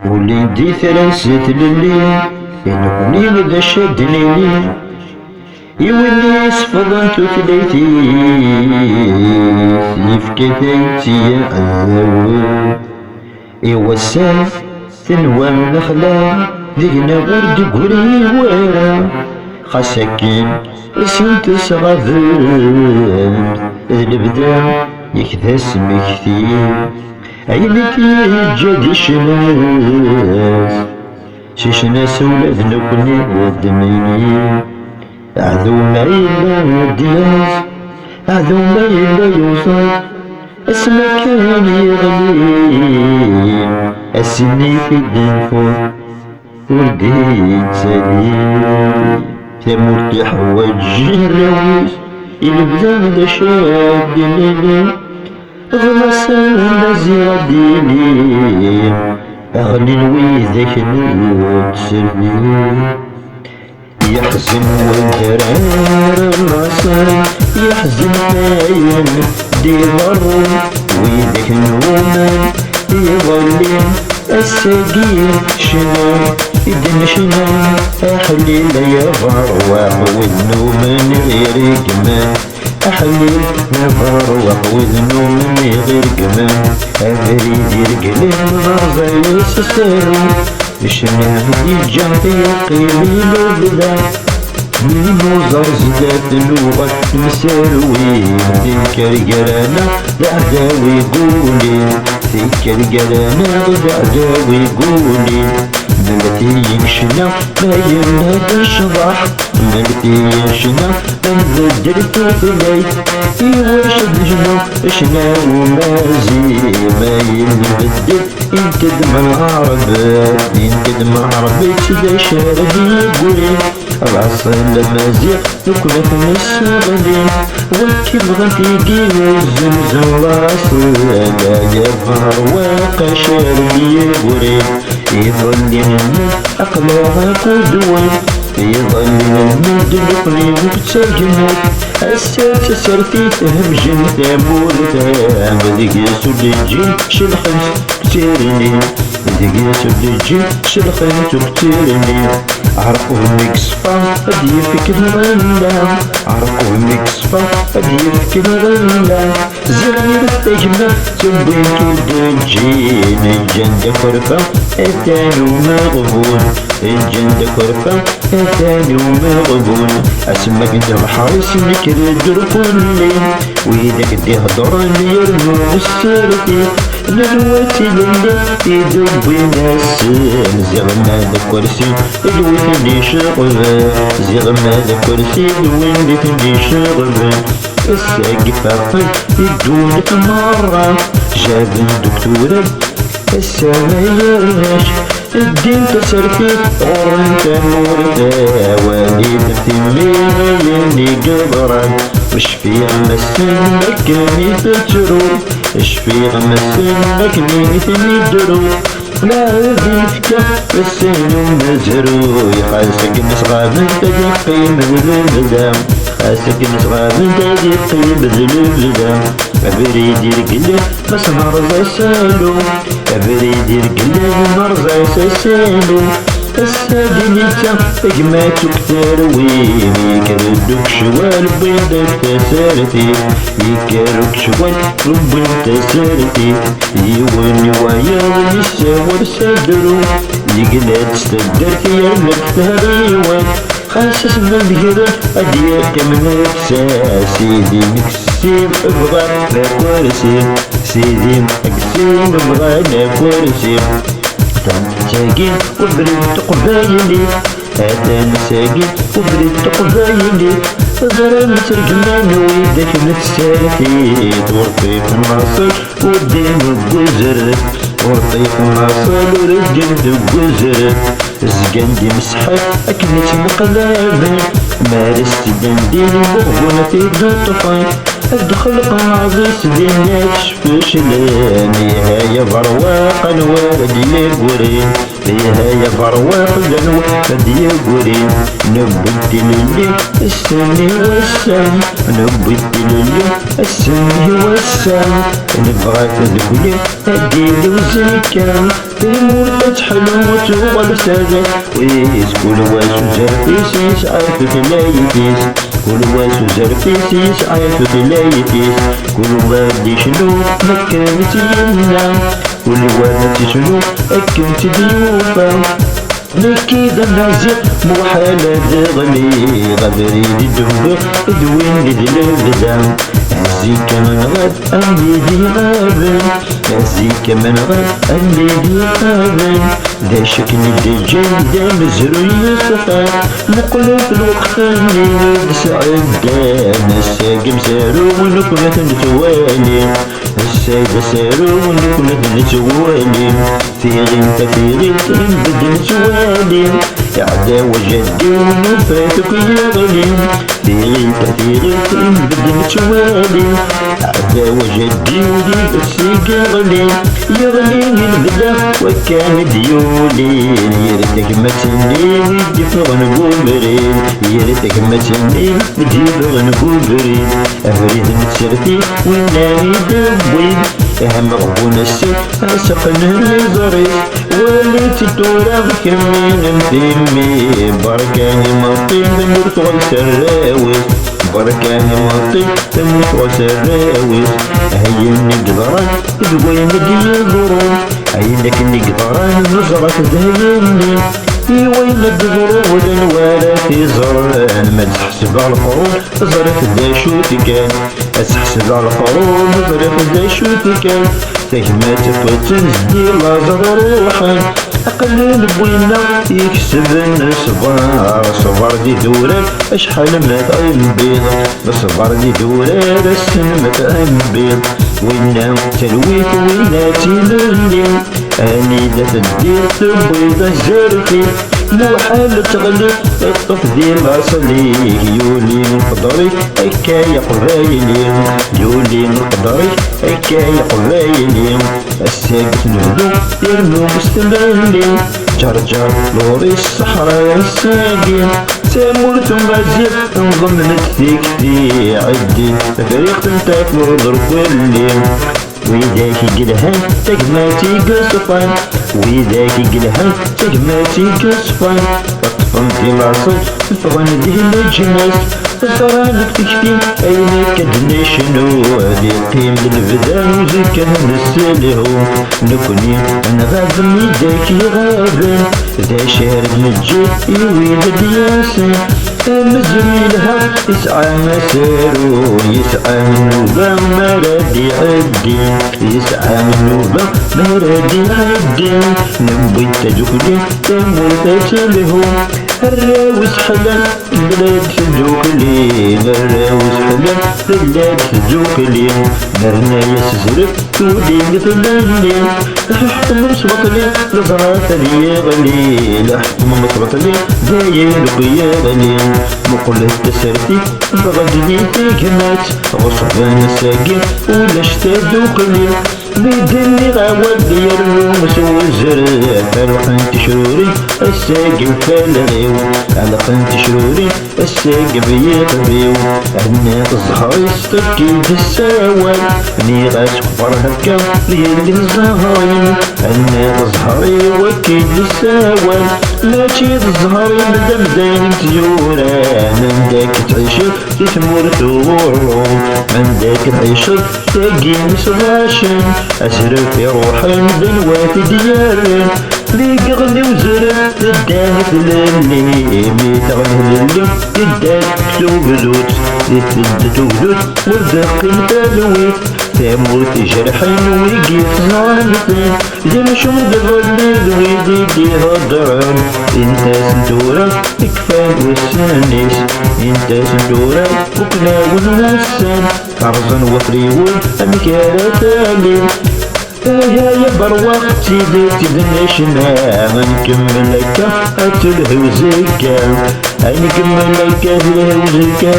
وليدي ثلاثة للي ينقني لذا شدني يولي صفضات ثلاثي يفكثيتي يا عذاب يوسع ثنوى النخلة ذينا ورد قري ورا خسكين اسنت صغذن البدا يكثس مكثير عينك جدي شناس شناس ولاد نكني ودميني عذو ما إلا دياز عذو ما إلا يوصل اسمك كان يغلي السني في الدنفور ورديت سليم ثمرت حواج الرويس البدا شاد ليلي غمسان زياديني أغلي ويذاك نوت سلمي يحزن والدرار الرسل يحزن باين ديضرو ويذاك النومان يظلم السقيم شنو إذن شنو أحليل يا بروح والنومان غير جمال أحليل يا بروح والنومان غير جمال أبريد يرقلين غازي يسسرو الشنام يجاه يقيمي لبدا من وزر زدات اللغة مسروين ذيك القرانا دعداوي قولي ذيك القرانا دعداوي قولي ملتي ينشنا ما يمنا تشضح ملتي ينشنا من ذدرت ثليت يوش بجنو اشنا ومازي ما ينبدل انت دم العرب انت دم العرب تدا شاربي قولي العصر المزيق نكلة مسؤولين والكبغة تيجي الزمزم راسل لا يظهر واقع شاربي قولي يظل الناس أقلها قدوة يظل الناس دلقني وبتسجنات السات سرتي تهم جنت مولتا بدك يسود الجين شلخنت كتيرني بدك يسود الجين شلخنت كتيرني عرقو مكسفا هدي فيك الغلا عرقو مكسفا هدي فيك الغلا زغير التجمع تبين كدجين الجنة خرفة الثاني مغبون الجنة خرفة الثاني مغبون اسمك انت الحارس نكر الدرقلي ويدك تهضر يرمو السرتي نروتي للي يدب ناس زغما ذا كرسي الوثني شغبة زغما ذا كرسي الوثني شغبة الساقف عقل يدونك مرة جاب الدكتورة السما يرش الدين تسرفي غرنت مورتا والد تميني قبرا وشفي مسنك ميت الجروب اشفي مسنك ميت الدروب لا بيتك السن مزروي خاصك نصغى من تدقي بالبلدام خاصك نصغى من تدقي بالبلدام أبريد يرقلي بس مرضى سالو أبريد يرقلي مرضى سالو السادنيتا اجمعت كتاروي يكردوك شوال بيضك تسارتي يكردوك شوال ربن تسارتي يواني ويا ونساور سادرو يقلا تستدرك يرمك تهريوات خاسس بالقرى أديك من سيدي مكسيم ابغى لكورسي سيدي مكسيم ابغى لكورسي ساقين وبرد قبايلي هذا ساقين وبرد قبايلي غرام ترجمان ويدك نتساتي ورطي في الناصر ودين الجزر ورطي في الناصر ورجل الجزر الزقان دي مسحة أكلت مقلابة مارست دندين وغبونة في الطفاي ادخل قاعدة دينك شفش لاني هاي برواق الورد يقورين فيها يا برواق لنو هدي قولين نبت للي السني والسن نبت للي السني والسن نبغى تذكري هديلي وزيكا تموت حلوة وغلسة ويس كل واس وزرفيس عارف تلايتيس كل واس وزرفيس عارف تلايتيس كل وادي شنو مكانت يمنا كل وادي شنو أكنت ضيوفا لكي دمازق محالة غلي غدري دي دنبق دوين لدي البدا هزيك من غد أمي دي غابن هزيك من غد أمي دي غابن دا شكل دي جن دا مزروي يصفى نقلب الوقت اللي نسعد دا نساق مسارو ونكمة نتوالي السيدة سارو ونكمة نتوالي في غنت نبدل نتوالي يعدى وجدي ونفاتك يغلي في غنت نبدل نتوالي يعدى وجدي ودي بسيق يغلي البدا وكان ديولي يرتك ما تنين يدفغ نقوبرين يرتك ما تنين يدفغ نقوبرين أفريد متسرتي ونامي دبوين أهم غبون السيد أسقنا نظري وليت الدورة كمين مدمي بركاني مطيب نموت والسراوي بركاني مطيب نموت والسراوي هيني قدران دوين دي الظروف عينك نقدران نظرك دهيني في وين الدبر والنوالة في زران ما تحسب على القرون زرت دا شو كان تحسب على القرون زرت دا شو كان تهمات فتنزدي لا زغر روحان أقل بوينا يكسب الصبر صبر دي دورة أشحال ما تنبيض الصبر دي دورة السن ما تنبيض وينا تلويت وينا تللي أني لا تدير تبيض الزرفي مو حال تغلي التفضيل أصليك يولي من قدري أكاي قبايلي يولي من قدري أكاي قبايلي الساقف نهدو يرمو مستمرلي جرجر لوري الصحراء الساقين سامورت مغازير انضمنت فيك في عدي فريق تنتاك وضر كلي ويداك قلهان تقماتي قصفان ويداك قلهان تقماتي قصفان فطفنتي لاصل فغن دي الجناس فرانك تكفي عينك كدني شنو هادي قيم للبدا وزكا نسلهو نكوني انا غاب ميداك يغابن ذا شهر بنجي يويد دياسن مزميلها يسعى مسارو يسعى من نوبة ما رادي عدي يسعى من نوبة ما رادي عدي نبوي تجوكلي تموت تلهو الراوس حلال بلاد تجوكلي الراوس حلال بلاد تجوكلي مرنا يسزرف تودي مثلني لحكم مصبطلي لزرات لي غلي لحكم مصبطلي داير بيا غلي مقلة تسرتي بغدني تيكنات غصبان ساقي ولا اشتادو قليل بيدني غاود ديالو مسوي الزرع فرقن تشروري الساقي وفالغيو علقن تشروري الساقي بيقضيو هنا الزهر يستكي بالساوال هني غاتكبر هكا ليالي الزهرين هنا الزهر يوكي بالساوال ماشي الزهر مدمدان تزورا من داك تعيشك تتمور ثورو من داك تعيشك تاقي مسراشن أسرف في روحن دنوات ديارن ليك غلي وزرع تداك للي ميت غلي للي تداك توبلوت تتد تولوت والباقي متالويت تموت جرحين ويجيب ظالمتين زي ما شو مدغلي ويدي دي هضران انت سندورة اكفان والسانيس انت سندورة وكلا والنسان أرزن وفريول أمكارة تالي يا برواق سيدتي بنشنا نكمل لك أتلهو زكا نكمل لك أتلهو زكا